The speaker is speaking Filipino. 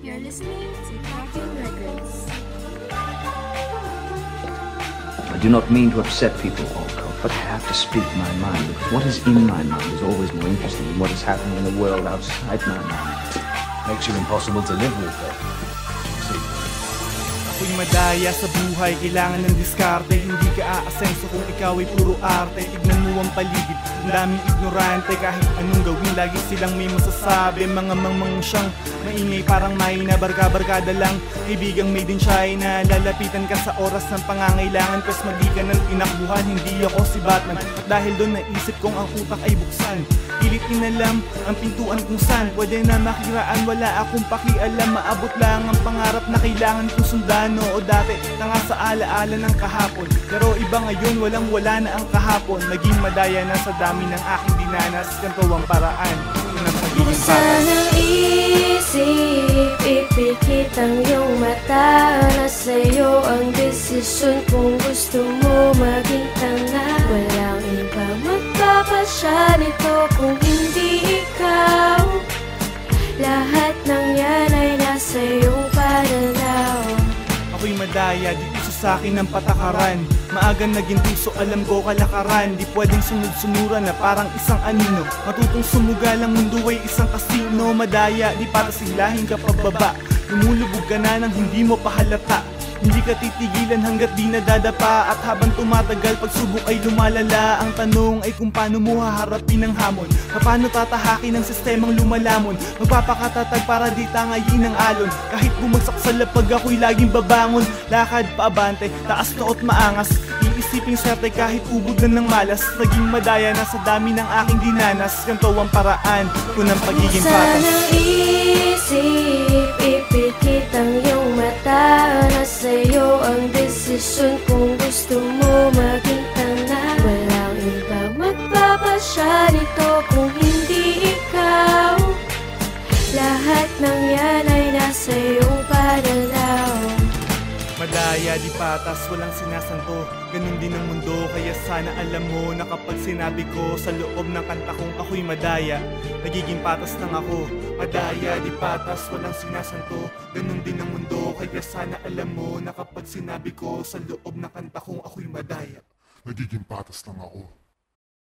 You're listening to Cartoon Records. I do not mean to upset people, Olcott, but I have to speak my mind, because what is in my mind is always more interesting than what is happening in the world outside my mind. Makes you impossible to live with, though. Ako'y madaya sa buhay, kailangan ng diskarte. Hindi ka aasenso kung ikaw ay puro arte. Tignan mo ang paligid, ang daming ignorante. Kahit anong gawin, lagi silang may masasabi. Mga mangmang siyang maingay, parang mahina. Barka-barkada lang, kaibigang made in China. Lalapitan ka sa oras ng pangangailangan, kas mali ka ng tinakbuhan. Hindi ako si Batman, at dahil doon naisip kong ang utak ay buksan. Pilit inalam ang pintuan kung saan pwede na makiraan. Wala akong pakialam, maabot lang ang pangarap na kailangan kong sundan. O dati na nga sa alaala ng kahapon, pero iba ngayon, walang wala na ang kahapon. Naging madaya na sa dami ng aking dinanas. Ganito ang paraan ng pagiging Buksan ang isip, ipikit ang iyong mata. Nasa'yo ang desisyon kung gusto mo maging tanga. Walang ibang magpapasya nito kung hindi ikaw. Lahat ng yan ay nasa iyong pananaw. Ako'y madaya, di piso sa'kin ng patakaran. Maagang naging tuso, alam ko kalakaran. Di pwedeng sunod-sunuran na parang isang anino. Matutong sumugal ang mundo ay isang kasino. Madaya, di para silahin ka pababa. Lumulubog ka na nang hindi mo pahalata. Hindi ka titigilan hanggat di nadadapa. At habang tumatagal, pagsubok ay lumalala. Ang tanong ay kung paano mo haharapin ang hamon. Paano tatahakin ang sistemang lumalamon. Magpapakatatag para di tangayin ang alon. Kahit bumagsak sa lapag, ako'y laging babangon. Lakad paabante, taas noot maangas. Iisiping swerte kahit ubod na ng malas. Naging madaya na sa dami ng aking dinanas. Ganito ang paraan ko ng pagiging patas. Buksan ang isip, ipikit ang iyong mata. Nasa'yo ang desisyon kung gusto mo maging tanga. Walang ibang magpapasya nito kung hindi ikaw. Lahat ng yan ay nasa iyong pananaw. Madaya, di patas, walang sinasanto. Ganun din ang mundo, kaya sana alam mo na kapag sinabi ko sa loob ng kanta kong ako'y madaya, nagiging patas lang ako. Madaya, di patas, walang sinasanto. Ganun din ang mundo, kaya sana alam mo na kapag sinabi ko sa loob ng kanta kong ako'y madaya, nagiging patas lang ako.